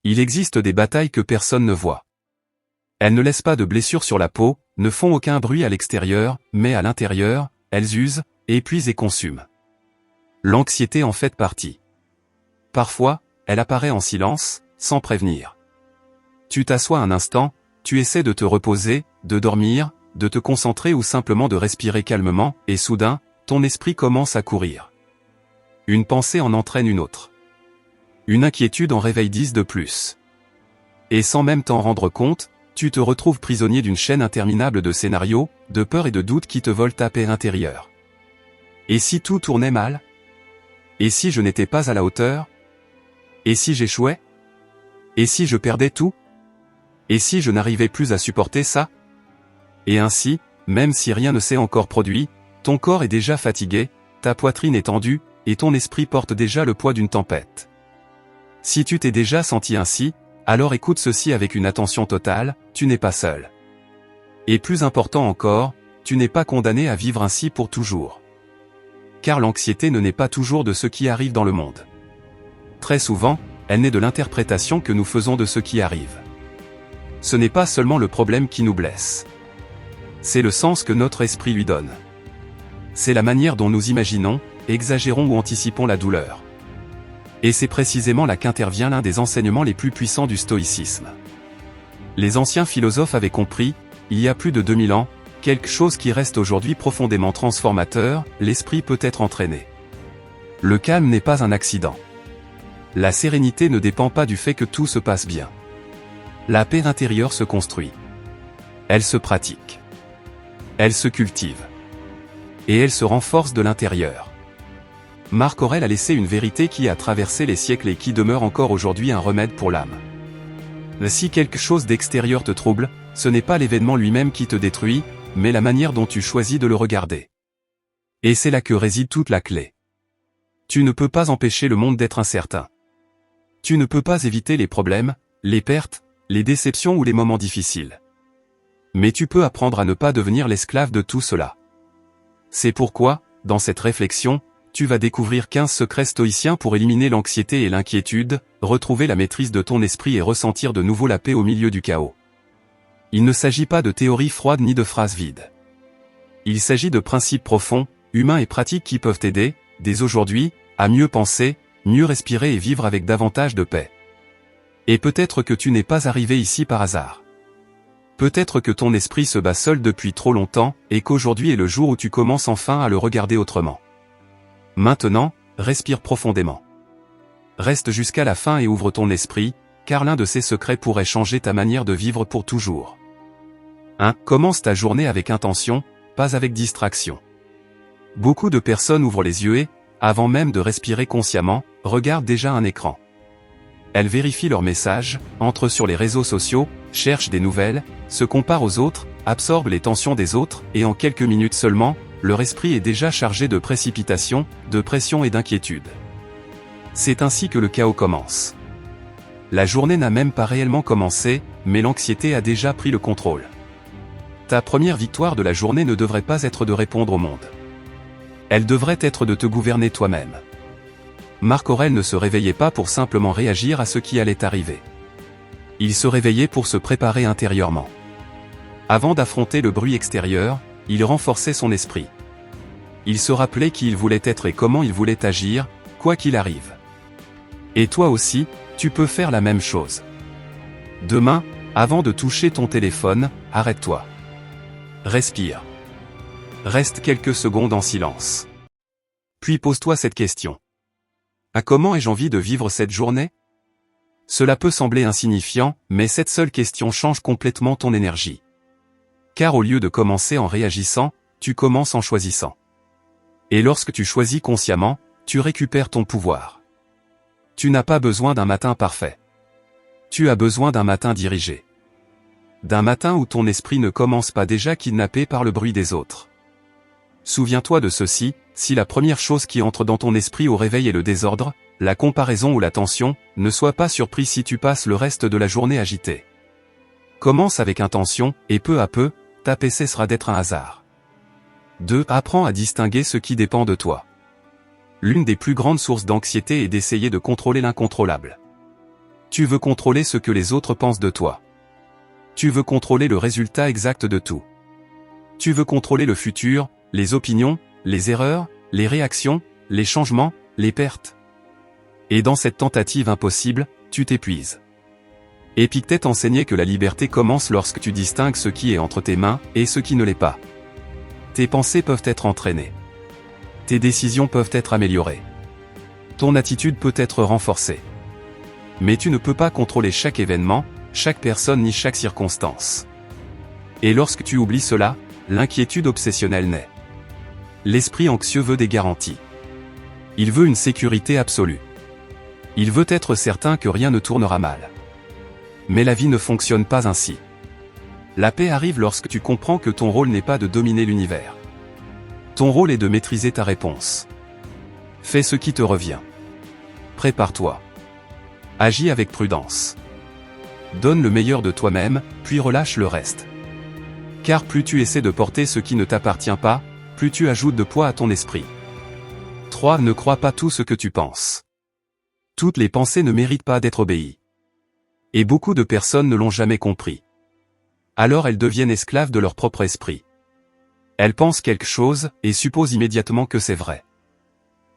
Il existe des batailles que personne ne voit. Elles ne laissent pas de blessures sur la peau, ne font aucun bruit à l'extérieur, mais à l'intérieur, elles usent, épuisent et consument. L'anxiété en fait partie. Parfois, elle apparaît en silence, sans prévenir. Tu t'assois un instant, tu essaies de te reposer, de dormir, de te concentrer ou simplement de respirer calmement, et soudain, ton esprit commence à courir. Une pensée en entraîne une autre. Une inquiétude en réveille 10 de plus. Et sans même t'en rendre compte, tu te retrouves prisonnier d'une chaîne interminable de scénarios, de peurs et de doutes qui te volent ta paix intérieure. Et si tout tournait mal? Et si je n'étais pas à la hauteur? Et si j'échouais? Et si je perdais tout? Et si je n'arrivais plus à supporter ça? Et ainsi, même si rien ne s'est encore produit, ton corps est déjà fatigué, ta poitrine est tendue, et ton esprit porte déjà le poids d'une tempête. Si tu t'es déjà senti ainsi, alors écoute ceci avec une attention totale, tu n'es pas seul. Et plus important encore, tu n'es pas condamné à vivre ainsi pour toujours. Car l'anxiété ne naît pas toujours de ce qui arrive dans le monde. Très souvent, elle naît de l'interprétation que nous faisons de ce qui arrive. Ce n'est pas seulement le problème qui nous blesse. C'est le sens que notre esprit lui donne. C'est la manière dont nous imaginons, exagérons ou anticipons la douleur. Et c'est précisément là qu'intervient l'un des enseignements les plus puissants du stoïcisme. Les anciens philosophes avaient compris, il y a plus de 2000 ans, quelque chose qui reste aujourd'hui profondément transformateur, l'esprit peut être entraîné. Le calme n'est pas un accident. La sérénité ne dépend pas du fait que tout se passe bien. La paix intérieure se construit. Elle se pratique. Elle se cultive. Et elle se renforce de l'intérieur. Marc Aurèle a laissé une vérité qui a traversé les siècles et qui demeure encore aujourd'hui un remède pour l'âme. Si quelque chose d'extérieur te trouble, ce n'est pas l'événement lui-même qui te détruit, mais la manière dont tu choisis de le regarder. Et c'est là que réside toute la clé. Tu ne peux pas empêcher le monde d'être incertain. Tu ne peux pas éviter les problèmes, les pertes, les déceptions ou les moments difficiles. Mais tu peux apprendre à ne pas devenir l'esclave de tout cela. C'est pourquoi, dans cette réflexion, tu vas découvrir 15 secrets stoïciens pour éliminer l'anxiété et l'inquiétude, retrouver la maîtrise de ton esprit et ressentir de nouveau la paix au milieu du chaos. Il ne s'agit pas de théories froides ni de phrases vides. Il s'agit de principes profonds, humains et pratiques qui peuvent t'aider, dès aujourd'hui, à mieux penser, mieux respirer et vivre avec davantage de paix. Et peut-être que tu n'es pas arrivé ici par hasard. Peut-être que ton esprit se bat seul depuis trop longtemps, et qu'aujourd'hui est le jour où tu commences enfin à le regarder autrement. Maintenant, respire profondément. Reste jusqu'à la fin et ouvre ton esprit, car l'un de ces secrets pourrait changer ta manière de vivre pour toujours. 1. Commence ta journée avec intention, pas avec distraction. Beaucoup de personnes ouvrent les yeux et, avant même de respirer consciemment, regardent déjà un écran. Elles vérifient leurs messages, entrent sur les réseaux sociaux, cherchent des nouvelles, se comparent aux autres, absorbent les tensions des autres, et en quelques minutes seulement, leur esprit est déjà chargé de précipitation, de pression et d'inquiétude. C'est ainsi que le chaos commence. La journée n'a même pas réellement commencé, mais l'anxiété a déjà pris le contrôle. Ta première victoire de la journée ne devrait pas être de répondre au monde. Elle devrait être de te gouverner toi-même. Marc Aurèle ne se réveillait pas pour simplement réagir à ce qui allait arriver. Il se réveillait pour se préparer intérieurement. Avant d'affronter le bruit extérieur, il renforçait son esprit. Il se rappelait qui il voulait être et comment il voulait agir, quoi qu'il arrive. Et toi aussi, tu peux faire la même chose. Demain, avant de toucher ton téléphone, arrête-toi. Respire. Reste quelques secondes en silence. Puis pose-toi cette question. À comment ai-je envie de vivre cette journée? Cela peut sembler insignifiant, mais cette seule question change complètement ton énergie. Car au lieu de commencer en réagissant, tu commences en choisissant. Et lorsque tu choisis consciemment, tu récupères ton pouvoir. Tu n'as pas besoin d'un matin parfait. Tu as besoin d'un matin dirigé. D'un matin où ton esprit ne commence pas déjà kidnappé par le bruit des autres. Souviens-toi de ceci, si la première chose qui entre dans ton esprit au réveil est le désordre, la comparaison ou la tension, ne sois pas surpris si tu passes le reste de la journée agité. Commence avec intention, et peu à peu, ta paix cessera d'être un hasard. 2. Apprends à distinguer ce qui dépend de toi. L'une des plus grandes sources d'anxiété est d'essayer de contrôler l'incontrôlable. Tu veux contrôler ce que les autres pensent de toi. Tu veux contrôler le résultat exact de tout. Tu veux contrôler le futur, les opinions, les erreurs, les réactions, les changements, les pertes. Et dans cette tentative impossible, tu t'épuises. Épictète enseignait que la liberté commence lorsque tu distingues ce qui est entre tes mains et ce qui ne l'est pas. Tes pensées peuvent être entraînées. Tes décisions peuvent être améliorées. Ton attitude peut être renforcée. Mais tu ne peux pas contrôler chaque événement, chaque personne ni chaque circonstance. Et lorsque tu oublies cela, l'inquiétude obsessionnelle naît. L'esprit anxieux veut des garanties. Il veut une sécurité absolue. Il veut être certain que rien ne tournera mal. Mais la vie ne fonctionne pas ainsi. La paix arrive lorsque tu comprends que ton rôle n'est pas de dominer l'univers. Ton rôle est de maîtriser ta réponse. Fais ce qui te revient. Prépare-toi. Agis avec prudence. Donne le meilleur de toi-même, puis relâche le reste. Car plus tu essaies de porter ce qui ne t'appartient pas, plus tu ajoutes de poids à ton esprit. 3. Ne crois pas tout ce que tu penses. Toutes les pensées ne méritent pas d'être obéies. Et beaucoup de personnes ne l'ont jamais compris. Alors elles deviennent esclaves de leur propre esprit. Elles pensent quelque chose, et supposent immédiatement que c'est vrai.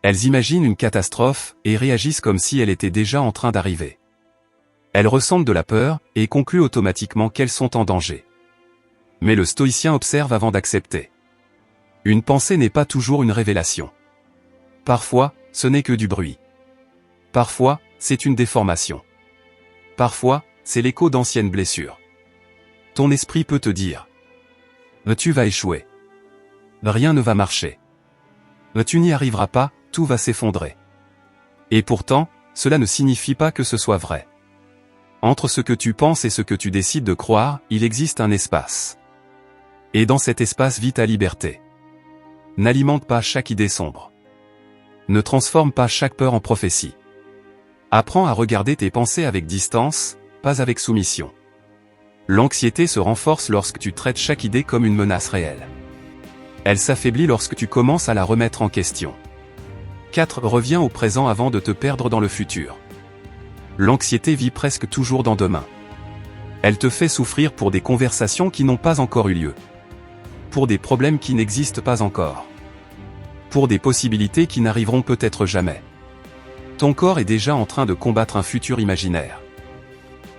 Elles imaginent une catastrophe, et réagissent comme si elle était déjà en train d'arriver. Elles ressentent de la peur, et concluent automatiquement qu'elles sont en danger. Mais le stoïcien observe avant d'accepter. Une pensée n'est pas toujours une révélation. Parfois, ce n'est que du bruit. Parfois, c'est une déformation. Parfois, c'est l'écho d'anciennes blessures. Ton esprit peut te dire « Tu vas échouer. Rien ne va marcher. Tu n'y arriveras pas, tout va s'effondrer. » Et pourtant, cela ne signifie pas que ce soit vrai. Entre ce que tu penses et ce que tu décides de croire, il existe un espace. Et dans cet espace vit ta liberté. N'alimente pas chaque idée sombre. Ne transforme pas chaque peur en prophétie. Apprends à regarder tes pensées avec distance, pas avec soumission. L'anxiété se renforce lorsque tu traites chaque idée comme une menace réelle. Elle s'affaiblit lorsque tu commences à la remettre en question. 4. Reviens au présent avant de te perdre dans le futur. L'anxiété vit presque toujours dans demain. Elle te fait souffrir pour des conversations qui n'ont pas encore eu lieu. Pour des problèmes qui n'existent pas encore. Pour des possibilités qui n'arriveront peut-être jamais. Ton corps est déjà en train de combattre un futur imaginaire.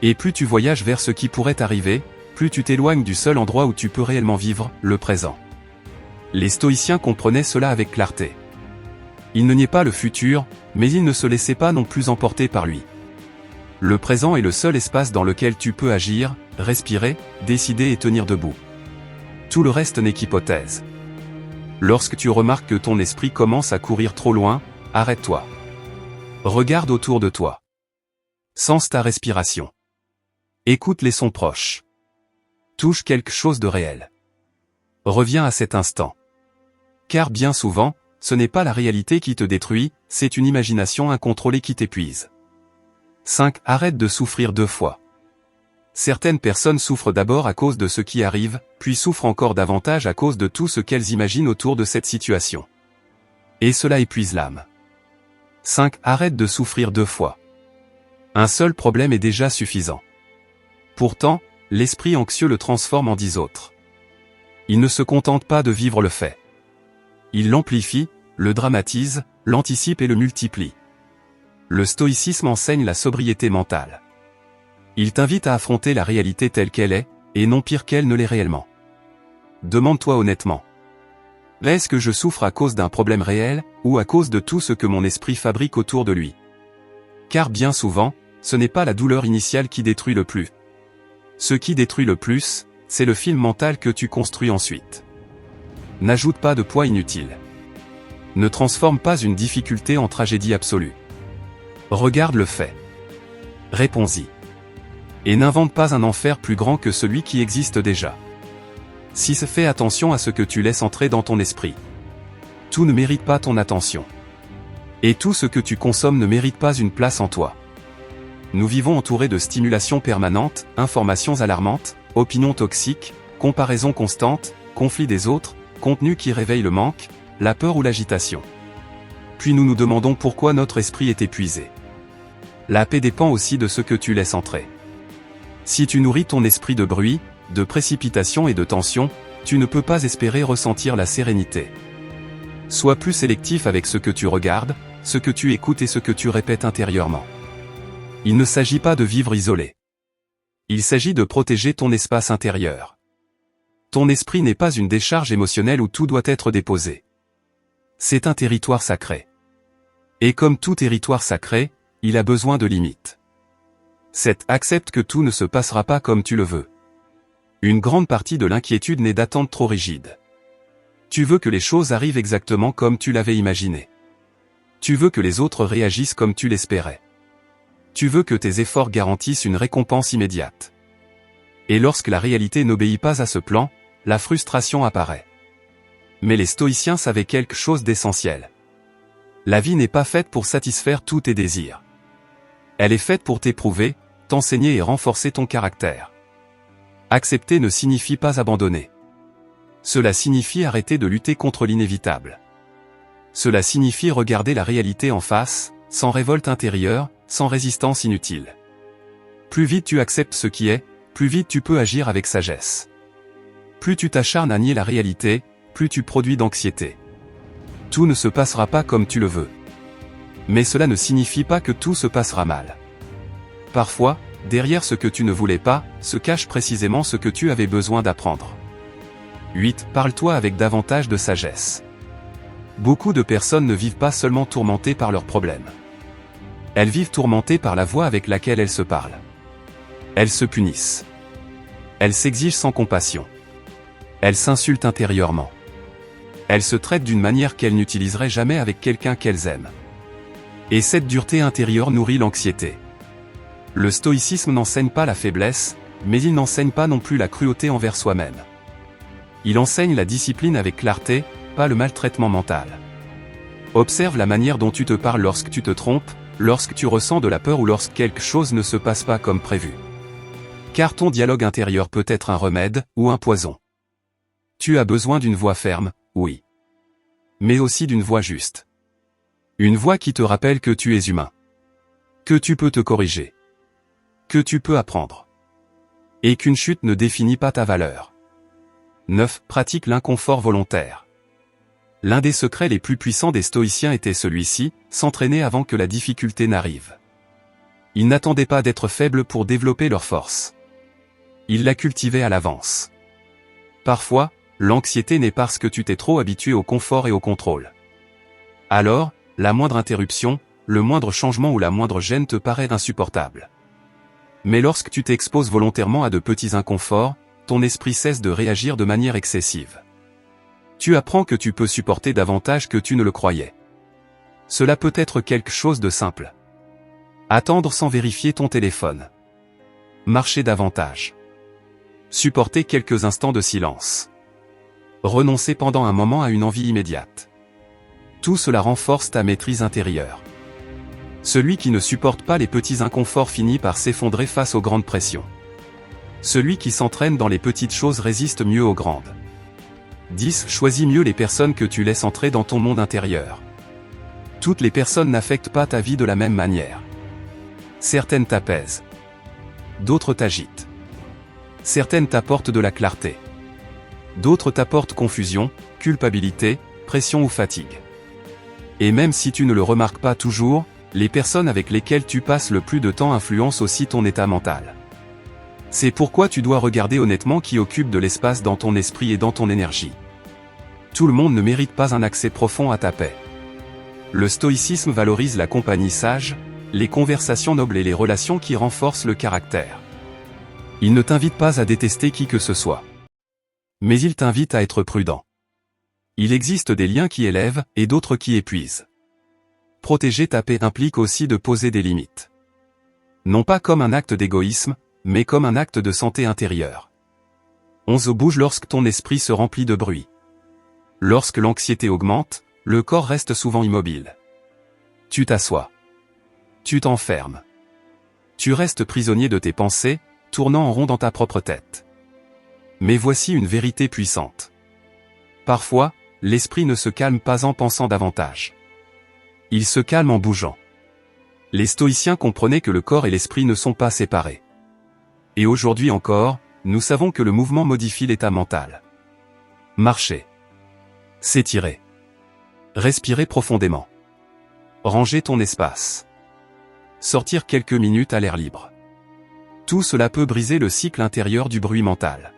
Et plus tu voyages vers ce qui pourrait arriver, plus tu t'éloignes du seul endroit où tu peux réellement vivre, le présent. Les stoïciens comprenaient cela avec clarté. Ils ne niaient pas le futur, mais ils ne se laissaient pas non plus emporter par lui. Le présent est le seul espace dans lequel tu peux agir, respirer, décider et tenir debout. Tout le reste n'est qu'hypothèse. Lorsque tu remarques que ton esprit commence à courir trop loin, arrête-toi. Regarde autour de toi. Sens ta respiration. Écoute les sons proches. Touche quelque chose de réel. Reviens à cet instant. Car bien souvent, ce n'est pas la réalité qui te détruit, c'est une imagination incontrôlée qui t'épuise. 5. Arrête de souffrir 2 fois. Certaines personnes souffrent d'abord à cause de ce qui arrive, puis souffrent encore davantage à cause de tout ce qu'elles imaginent autour de cette situation. Et cela épuise l'âme. 5. Arrête de souffrir 2 fois. Un seul problème est déjà suffisant. Pourtant, l'esprit anxieux le transforme en 10 autres. Il ne se contente pas de vivre le fait. Il l'amplifie, le dramatise, l'anticipe et le multiplie. Le stoïcisme enseigne la sobriété mentale. Il t'invite à affronter la réalité telle qu'elle est, et non pire qu'elle ne l'est réellement. Demande-toi honnêtement. Est-ce que je souffre à cause d'un problème réel, ou à cause de tout ce que mon esprit fabrique autour de lui? Car bien souvent, ce n'est pas la douleur initiale qui détruit le plus. Ce qui détruit le plus, c'est le film mental que tu construis ensuite. N'ajoute pas de poids inutile. Ne transforme pas une difficulté en tragédie absolue. Regarde le fait. Réponds-y. Et n'invente pas un enfer plus grand que celui qui existe déjà. 6. Fais attention à ce que tu laisses entrer dans ton esprit. Tout ne mérite pas ton attention. Et tout ce que tu consommes ne mérite pas une place en toi. Nous vivons entourés de stimulations permanentes, informations alarmantes, opinions toxiques, comparaisons constantes, conflits des autres, contenus qui réveillent le manque, la peur ou l'agitation. Puis nous nous demandons pourquoi notre esprit est épuisé. La paix dépend aussi de ce que tu laisses entrer. Si tu nourris ton esprit de bruit, de précipitation et de tension, tu ne peux pas espérer ressentir la sérénité. Sois plus sélectif avec ce que tu regardes, ce que tu écoutes et ce que tu répètes intérieurement. Il ne s'agit pas de vivre isolé. Il s'agit de protéger ton espace intérieur. Ton esprit n'est pas une décharge émotionnelle où tout doit être déposé. C'est un territoire sacré. Et comme tout territoire sacré, il a besoin de limites. Accepte que tout ne se passera pas comme tu le veux. Une grande partie de l'inquiétude naît d'attentes trop rigides. Tu veux que les choses arrivent exactement comme tu l'avais imaginé. Tu veux que les autres réagissent comme tu l'espérais. Tu veux que tes efforts garantissent une récompense immédiate. Et lorsque la réalité n'obéit pas à ce plan, la frustration apparaît. Mais les stoïciens savaient quelque chose d'essentiel. La vie n'est pas faite pour satisfaire tous tes désirs. Elle est faite pour t'éprouver, t'enseigner et renforcer ton caractère. Accepter ne signifie pas abandonner. Cela signifie arrêter de lutter contre l'inévitable. Cela signifie regarder la réalité en face, sans révolte intérieure, sans résistance inutile. Plus vite tu acceptes ce qui est, plus vite tu peux agir avec sagesse. Plus tu t'acharnes à nier la réalité, plus tu produis d'anxiété. Tout ne se passera pas comme tu le veux. Mais cela ne signifie pas que tout se passera mal. Parfois, derrière ce que tu ne voulais pas, se cache précisément ce que tu avais besoin d'apprendre. 8. Parle-toi avec davantage de sagesse. Beaucoup de personnes ne vivent pas seulement tourmentées par leurs problèmes. Elles vivent tourmentées par la voix avec laquelle elles se parlent. Elles se punissent. Elles s'exigent sans compassion. Elles s'insultent intérieurement. Elles se traitent d'une manière qu'elles n'utiliseraient jamais avec quelqu'un qu'elles aiment. Et cette dureté intérieure nourrit l'anxiété. Le stoïcisme n'enseigne pas la faiblesse, mais il n'enseigne pas non plus la cruauté envers soi-même. Il enseigne la discipline avec clarté, pas le maltraitement mental. Observe la manière dont tu te parles lorsque tu te trompes, lorsque tu ressens de la peur ou lorsque quelque chose ne se passe pas comme prévu. Car ton dialogue intérieur peut être un remède, ou un poison. Tu as besoin d'une voix ferme, oui. Mais aussi d'une voix juste. Une voix qui te rappelle que tu es humain. Que tu peux te corriger. Que tu peux apprendre. Et qu'une chute ne définit pas ta valeur. 9. Pratique l'inconfort volontaire. L'un des secrets les plus puissants des stoïciens était celui-ci, s'entraîner avant que la difficulté n'arrive. Ils n'attendaient pas d'être faibles pour développer leur force. Ils la cultivaient à l'avance. Parfois, l'anxiété naît parce que tu t'es trop habitué au confort et au contrôle. Alors, la moindre interruption, le moindre changement ou la moindre gêne te paraît insupportable. Mais lorsque tu t'exposes volontairement à de petits inconforts, ton esprit cesse de réagir de manière excessive. Tu apprends que tu peux supporter davantage que tu ne le croyais. Cela peut être quelque chose de simple. Attendre sans vérifier ton téléphone. Marcher davantage. Supporter quelques instants de silence. Renoncer pendant un moment à une envie immédiate. Tout cela renforce ta maîtrise intérieure. Celui qui ne supporte pas les petits inconforts finit par s'effondrer face aux grandes pressions. Celui qui s'entraîne dans les petites choses résiste mieux aux grandes. 10. Choisis mieux les personnes que tu laisses entrer dans ton monde intérieur. Toutes les personnes n'affectent pas ta vie de la même manière. Certaines t'apaisent. D'autres t'agitent. Certaines t'apportent de la clarté. D'autres t'apportent confusion, culpabilité, pression ou fatigue. Et même si tu ne le remarques pas toujours, les personnes avec lesquelles tu passes le plus de temps influencent aussi ton état mental. C'est pourquoi tu dois regarder honnêtement qui occupe de l'espace dans ton esprit et dans ton énergie. Tout le monde ne mérite pas un accès profond à ta paix. Le stoïcisme valorise la compagnie sage, les conversations nobles et les relations qui renforcent le caractère. Il ne t'invite pas à détester qui que ce soit. Mais il t'invite à être prudent. Il existe des liens qui élèvent et d'autres qui épuisent. Protéger ta paix implique aussi de poser des limites. Non pas comme un acte d'égoïsme, mais comme un acte de santé intérieure. 11. Bouge lorsque ton esprit se remplit de bruit. Lorsque l'anxiété augmente, le corps reste souvent immobile. Tu t'assois. Tu t'enfermes. Tu restes prisonnier de tes pensées, tournant en rond dans ta propre tête. Mais voici une vérité puissante. Parfois, l'esprit ne se calme pas en pensant davantage. Il se calme en bougeant. Les stoïciens comprenaient que le corps et l'esprit ne sont pas séparés. Et aujourd'hui encore, nous savons que le mouvement modifie l'état mental. Marcher. S'étirer. Respirer profondément. Ranger ton espace. Sortir quelques minutes à l'air libre. Tout cela peut briser le cycle intérieur du bruit mental.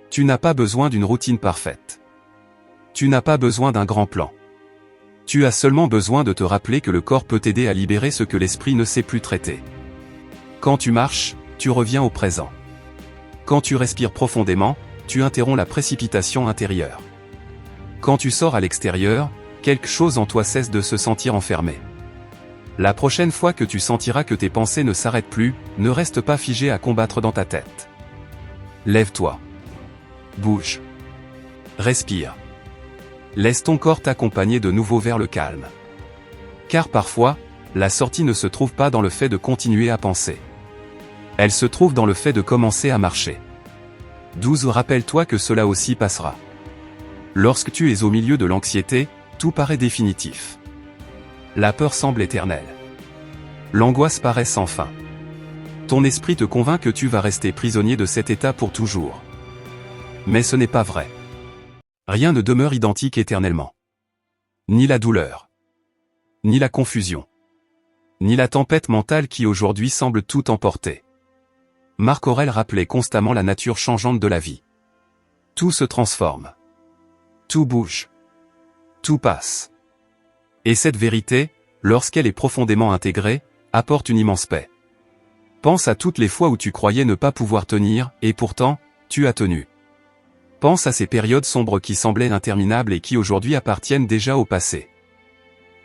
Tu n'as pas besoin d'une routine parfaite. Tu n'as pas besoin d'un grand plan. Tu as seulement besoin de te rappeler que le corps peut t'aider à libérer ce que l'esprit ne sait plus traiter. Quand tu marches, tu reviens au présent. Quand tu respires profondément, tu interromps la précipitation intérieure. Quand tu sors à l'extérieur, quelque chose en toi cesse de se sentir enfermé. La prochaine fois que tu sentiras que tes pensées ne s'arrêtent plus, ne reste pas figé à combattre dans ta tête. Lève-toi. Bouge. Respire. Laisse ton corps t'accompagner de nouveau vers le calme. Car parfois, la sortie ne se trouve pas dans le fait de continuer à penser. Elle se trouve dans le fait de commencer à marcher. 12. Rappelle-toi que cela aussi passera. Lorsque tu es au milieu de l'anxiété, tout paraît définitif. La peur semble éternelle. L'angoisse paraît sans fin. Ton esprit te convainc que tu vas rester prisonnier de cet état pour toujours. Mais ce n'est pas vrai. Rien ne demeure identique éternellement. Ni la douleur. Ni la confusion. Ni la tempête mentale qui aujourd'hui semble tout emporter. Marc Aurèle rappelait constamment la nature changeante de la vie. Tout se transforme. Tout bouge. Tout passe. Et cette vérité, lorsqu'elle est profondément intégrée, apporte une immense paix. Pense à toutes les fois où tu croyais ne pas pouvoir tenir, et pourtant, tu as tenu. Pense à ces périodes sombres qui semblaient interminables et qui aujourd'hui appartiennent déjà au passé.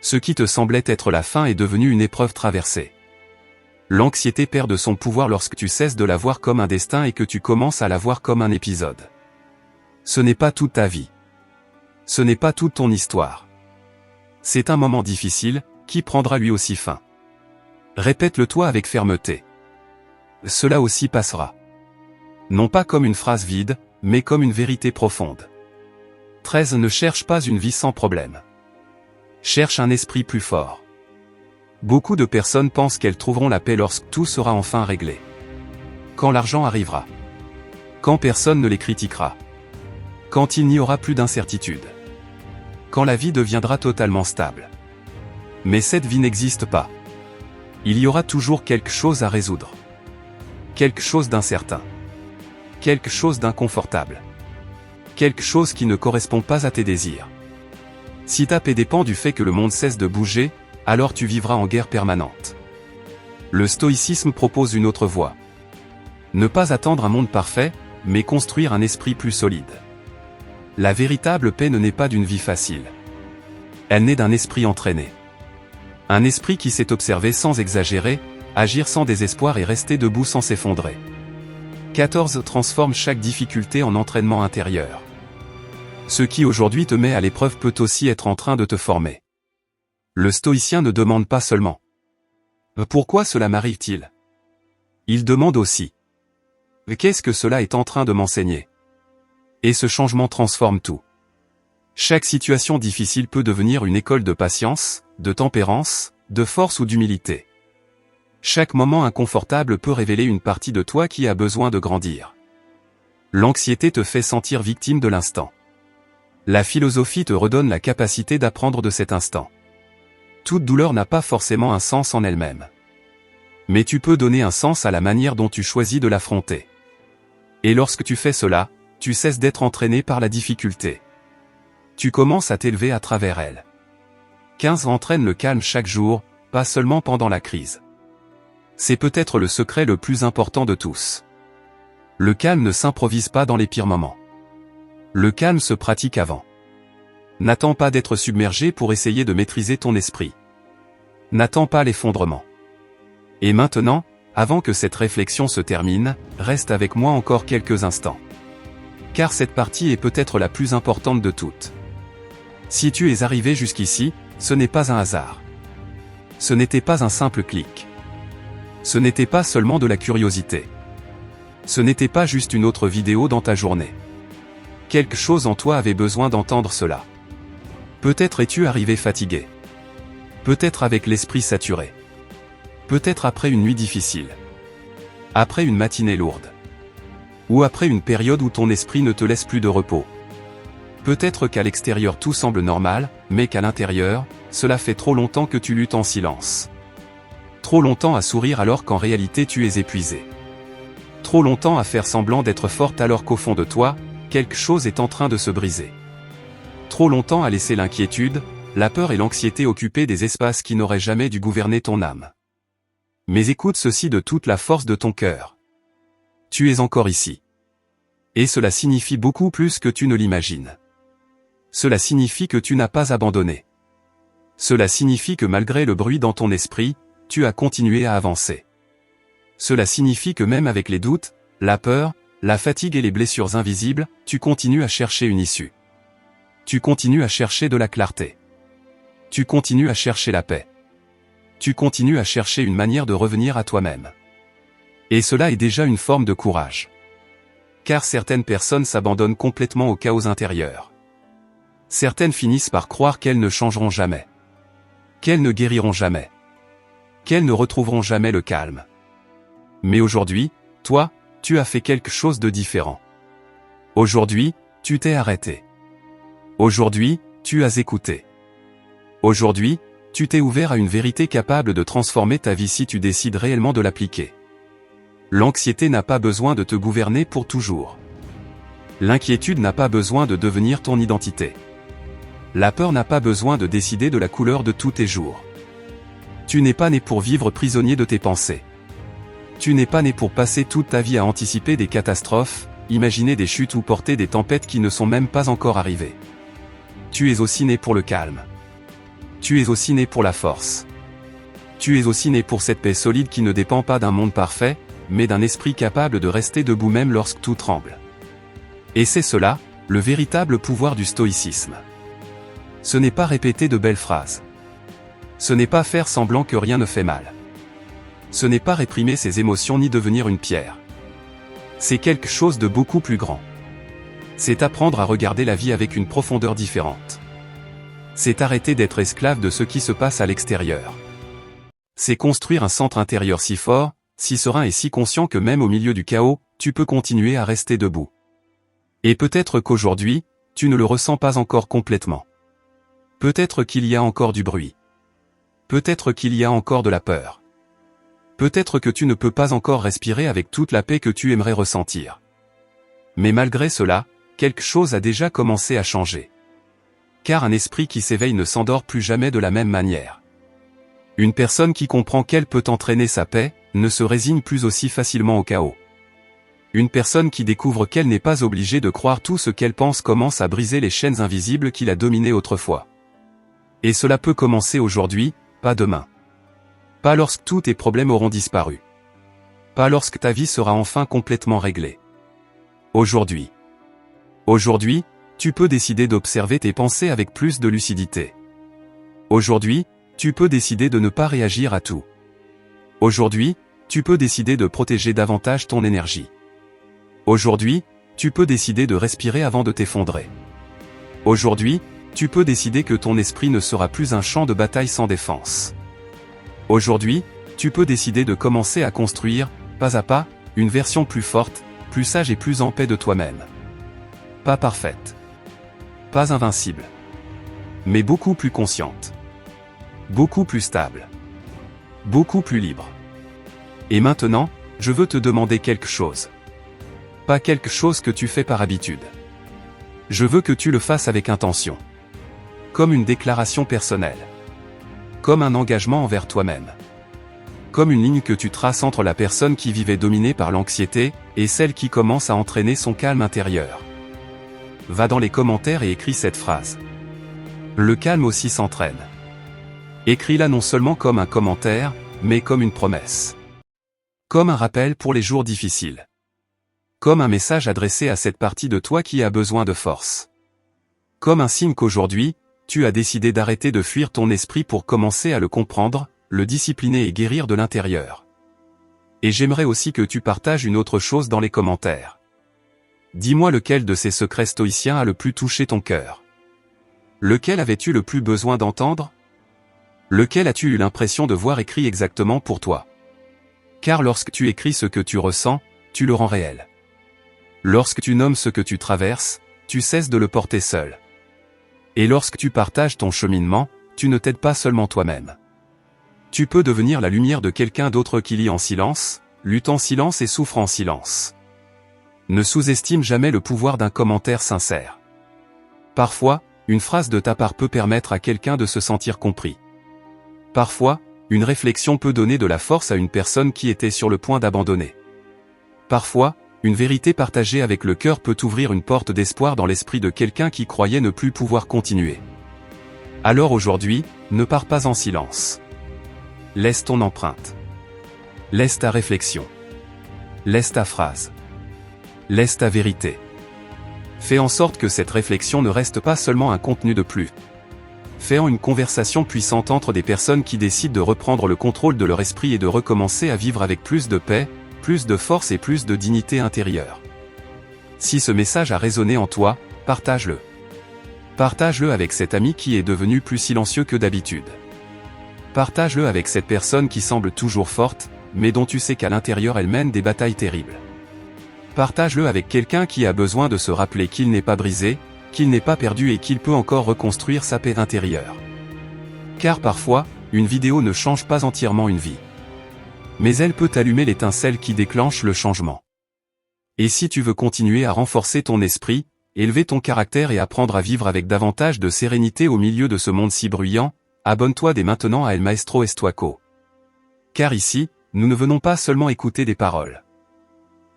Ce qui te semblait être la fin est devenu une épreuve traversée. L'anxiété perd de son pouvoir lorsque tu cesses de la voir comme un destin et que tu commences à la voir comme un épisode. Ce n'est pas toute ta vie. Ce n'est pas toute ton histoire. C'est un moment difficile, qui prendra lui aussi fin. Répète-le-toi avec fermeté. Cela aussi passera. Non pas comme une phrase vide, mais comme une vérité profonde. 13. Ne cherche pas une vie sans problème. Cherche un esprit plus fort. Beaucoup de personnes pensent qu'elles trouveront la paix lorsque tout sera enfin réglé. Quand l'argent arrivera. Quand personne ne les critiquera. Quand il n'y aura plus d'incertitude. Quand la vie deviendra totalement stable. Mais cette vie n'existe pas. Il y aura toujours quelque chose à résoudre. Quelque chose d'incertain. Quelque chose d'inconfortable. Quelque chose qui ne correspond pas à tes désirs. Si ta paix dépend du fait que le monde cesse de bouger, alors tu vivras en guerre permanente. Le stoïcisme propose une autre voie. Ne pas attendre un monde parfait, mais construire un esprit plus solide. La véritable paix ne naît pas d'une vie facile. Elle naît d'un esprit entraîné. Un esprit qui sait observer sans exagérer, agir sans désespoir et rester debout sans s'effondrer. 14. Transforme chaque difficulté en entraînement intérieur. Ce qui aujourd'hui te met à l'épreuve peut aussi être en train de te former. Le stoïcien ne demande pas seulement « Pourquoi cela m'arrive-t-il » Il demande aussi « Qu'est-ce que cela est en train de m'enseigner » Et ce changement transforme tout. Chaque situation difficile peut devenir une école de patience, de tempérance, de force ou d'humilité. Chaque moment inconfortable peut révéler une partie de toi qui a besoin de grandir. L'anxiété te fait sentir victime de l'instant. La philosophie te redonne la capacité d'apprendre de cet instant. Toute douleur n'a pas forcément un sens en elle-même. Mais tu peux donner un sens à la manière dont tu choisis de l'affronter. Et lorsque tu fais cela, tu cesses d'être entraîné par la difficulté. Tu commences à t'élever à travers elle. 15. Entraîne le calme chaque jour, pas seulement pendant la crise. C'est peut-être le secret le plus important de tous. Le calme ne s'improvise pas dans les pires moments. Le calme se pratique avant. N'attends pas d'être submergé pour essayer de maîtriser ton esprit. N'attends pas l'effondrement. Et maintenant, avant que cette réflexion se termine, reste avec moi encore quelques instants. Car cette partie est peut-être la plus importante de toutes. Si tu es arrivé jusqu'ici, ce n'est pas un hasard. Ce n'était pas un simple clic. Ce n'était pas seulement de la curiosité. Ce n'était pas juste une autre vidéo dans ta journée. Quelque chose en toi avait besoin d'entendre cela. Peut-être es-tu arrivé fatigué. Peut-être avec l'esprit saturé. Peut-être après une nuit difficile. Après une matinée lourde. Ou après une période où ton esprit ne te laisse plus de repos. Peut-être qu'à l'extérieur tout semble normal, mais qu'à l'intérieur, cela fait trop longtemps que tu luttes en silence. Trop longtemps à sourire alors qu'en réalité tu es épuisé. Trop longtemps à faire semblant d'être forte alors qu'au fond de toi, quelque chose est en train de se briser. Trop longtemps à laisser l'inquiétude, la peur et l'anxiété occuper des espaces qui n'auraient jamais dû gouverner ton âme. Mais écoute ceci de toute la force de ton cœur. Tu es encore ici. Et cela signifie beaucoup plus que tu ne l'imagines. Cela signifie que tu n'as pas abandonné. Cela signifie que malgré le bruit dans ton esprit, tu as continué à avancer. Cela signifie que même avec les doutes, la peur, la fatigue et les blessures invisibles, tu continues à chercher une issue. Tu continues à chercher de la clarté. Tu continues à chercher la paix. Tu continues à chercher une manière de revenir à toi-même. Et cela est déjà une forme de courage. Car certaines personnes s'abandonnent complètement au chaos intérieur. Certaines finissent par croire qu'elles ne changeront jamais. Qu'elles ne guériront jamais. Qu'elles ne retrouveront jamais le calme. Mais aujourd'hui, toi, tu as fait quelque chose de différent. Aujourd'hui, tu t'es arrêté. Aujourd'hui, tu as écouté. Aujourd'hui, tu t'es ouvert à une vérité capable de transformer ta vie si tu décides réellement de l'appliquer. L'anxiété n'a pas besoin de te gouverner pour toujours. L'inquiétude n'a pas besoin de devenir ton identité. La peur n'a pas besoin de décider de la couleur de tous tes jours. Tu n'es pas né pour vivre prisonnier de tes pensées. Tu n'es pas né pour passer toute ta vie à anticiper des catastrophes, imaginer des chutes ou porter des tempêtes qui ne sont même pas encore arrivées. Tu es aussi né pour le calme. Tu es aussi né pour la force. Tu es aussi né pour cette paix solide qui ne dépend pas d'un monde parfait, mais d'un esprit capable de rester debout même lorsque tout tremble. Et c'est cela, le véritable pouvoir du stoïcisme. Ce n'est pas répéter de belles phrases. Ce n'est pas faire semblant que rien ne fait mal. Ce n'est pas réprimer ses émotions ni devenir une pierre. C'est quelque chose de beaucoup plus grand. C'est apprendre à regarder la vie avec une profondeur différente. C'est arrêter d'être esclave de ce qui se passe à l'extérieur. C'est construire un centre intérieur si fort, si serein et si conscient que même au milieu du chaos, tu peux continuer à rester debout. Et peut-être qu'aujourd'hui, tu ne le ressens pas encore complètement. Peut-être qu'il y a encore du bruit. Peut-être qu'il y a encore de la peur. Peut-être que tu ne peux pas encore respirer avec toute la paix que tu aimerais ressentir. Mais malgré cela, quelque chose a déjà commencé à changer. Car un esprit qui s'éveille ne s'endort plus jamais de la même manière. Une personne qui comprend qu'elle peut entraîner sa paix, ne se résigne plus aussi facilement au chaos. Une personne qui découvre qu'elle n'est pas obligée de croire tout ce qu'elle pense commence à briser les chaînes invisibles qui la dominaient autrefois. Et cela peut commencer aujourd'hui, pas demain. Pas lorsque tous tes problèmes auront disparu. Pas lorsque ta vie sera enfin complètement réglée. Aujourd'hui. Aujourd'hui, tu peux décider d'observer tes pensées avec plus de lucidité. Aujourd'hui, tu peux décider de ne pas réagir à tout. Aujourd'hui, tu peux décider de protéger davantage ton énergie. Aujourd'hui, tu peux décider de respirer avant de t'effondrer. Aujourd'hui, tu peux décider que ton esprit ne sera plus un champ de bataille sans défense. Aujourd'hui, tu peux décider de commencer à construire, pas à pas, une version plus forte, plus sage et plus en paix de toi-même. Pas parfaite. Pas invincible. Mais beaucoup plus consciente. Beaucoup plus stable. Beaucoup plus libre. Et maintenant, je veux te demander quelque chose. Pas quelque chose que tu fais par habitude. Je veux que tu le fasses avec intention. Comme une déclaration personnelle. Comme un engagement envers toi-même. Comme une ligne que tu traces entre la personne qui vivait dominée par l'anxiété, et celle qui commence à entraîner son calme intérieur. Va dans les commentaires et écris cette phrase. Le calme aussi s'entraîne. Écris-la non seulement comme un commentaire, mais comme une promesse. Comme un rappel pour les jours difficiles. Comme un message adressé à cette partie de toi qui a besoin de force. Comme un signe qu'aujourd'hui, tu as décidé d'arrêter de fuir ton esprit pour commencer à le comprendre, le discipliner et guérir de l'intérieur. Et j'aimerais aussi que tu partages une autre chose dans les commentaires. Dis-moi lequel de ces secrets stoïciens a le plus touché ton cœur. Lequel avais-tu le plus besoin d'entendre ? Lequel as-tu eu l'impression de voir écrit exactement pour toi? Car lorsque tu écris ce que tu ressens, tu le rends réel. Lorsque tu nommes ce que tu traverses, tu cesses de le porter seul. Et lorsque tu partages ton cheminement, tu ne t'aides pas seulement toi-même. Tu peux devenir la lumière de quelqu'un d'autre qui lit en silence, lutte en silence et souffre en silence. Ne sous-estime jamais le pouvoir d'un commentaire sincère. Parfois, une phrase de ta part peut permettre à quelqu'un de se sentir compris. Parfois, une réflexion peut donner de la force à une personne qui était sur le point d'abandonner. Parfois, une vérité partagée avec le cœur peut ouvrir une porte d'espoir dans l'esprit de quelqu'un qui croyait ne plus pouvoir continuer. Alors aujourd'hui, ne pars pas en silence. Laisse ton empreinte. Laisse ta réflexion. Laisse ta phrase. Laisse ta vérité. Fais en sorte que cette réflexion ne reste pas seulement un contenu de plus. Fais-en une conversation puissante entre des personnes qui décident de reprendre le contrôle de leur esprit et de recommencer à vivre avec plus de paix, plus de force et plus de dignité intérieure. Si ce message a résonné en toi, partage-le. Partage-le avec cet ami qui est devenu plus silencieux que d'habitude. Partage-le avec cette personne qui semble toujours forte, mais dont tu sais qu'à l'intérieur elle mène des batailles terribles. Partage-le avec quelqu'un qui a besoin de se rappeler qu'il n'est pas brisé, qu'il n'est pas perdu et qu'il peut encore reconstruire sa paix intérieure. Car parfois, une vidéo ne change pas entièrement une vie. Mais elle peut allumer l'étincelle qui déclenche le changement. Et si tu veux continuer à renforcer ton esprit, élever ton caractère et apprendre à vivre avec davantage de sérénité au milieu de ce monde si bruyant, abonne-toi dès maintenant à El Maestro Estoico. Car ici, nous ne venons pas seulement écouter des paroles.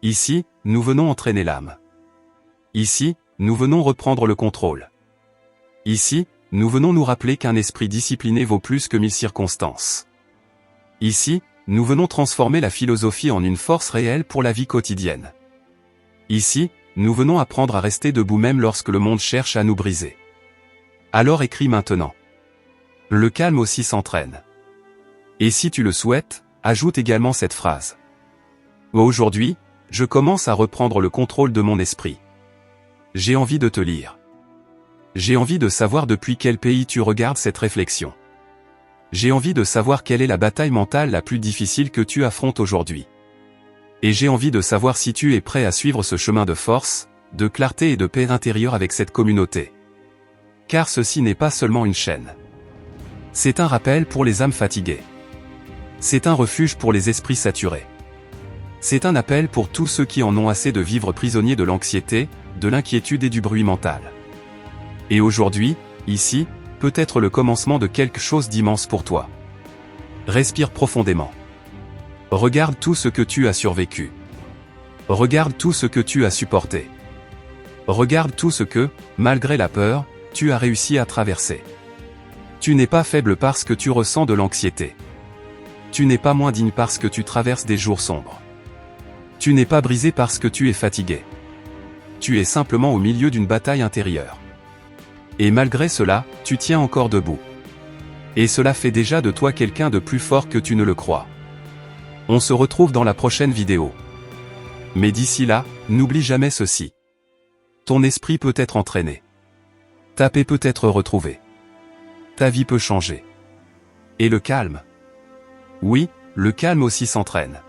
Ici, nous venons entraîner l'âme. Ici, nous venons reprendre le contrôle. Ici, nous venons nous rappeler qu'un esprit discipliné vaut plus que 1000 circonstances. Ici, nous venons transformer la philosophie en une force réelle pour la vie quotidienne. Ici, nous venons apprendre à rester debout même lorsque le monde cherche à nous briser. Alors écris maintenant. Le calme aussi s'entraîne. Et si tu le souhaites, ajoute également cette phrase. Aujourd'hui, je commence à reprendre le contrôle de mon esprit. J'ai envie de te lire. J'ai envie de savoir depuis quel pays tu regardes cette réflexion. J'ai envie de savoir quelle est la bataille mentale la plus difficile que tu affrontes aujourd'hui. Et j'ai envie de savoir si tu es prêt à suivre ce chemin de force, de clarté et de paix intérieure avec cette communauté. Car ceci n'est pas seulement une chaîne. C'est un rappel pour les âmes fatiguées. C'est un refuge pour les esprits saturés. C'est un appel pour tous ceux qui en ont assez de vivre prisonniers de l'anxiété, de l'inquiétude et du bruit mental. Et aujourd'hui, ici, peut être le commencement de quelque chose d'immense pour toi. Respire profondément. Regarde tout ce que tu as survécu. Regarde tout ce que tu as supporté. Regarde tout ce que, malgré la peur, tu as réussi à traverser. Tu n'es pas faible parce que tu ressens de l'anxiété. Tu n'es pas moins digne parce que tu traverses des jours sombres. Tu n'es pas brisé parce que tu es fatigué. Tu es simplement au milieu d'une bataille intérieure. Et malgré cela, tu tiens encore debout. Et cela fait déjà de toi quelqu'un de plus fort que tu ne le crois. On se retrouve dans la prochaine vidéo. Mais d'ici là, n'oublie jamais ceci. Ton esprit peut être entraîné. Ta paix peut être retrouvée. Ta vie peut changer. Et le calme? Oui, le calme aussi s'entraîne.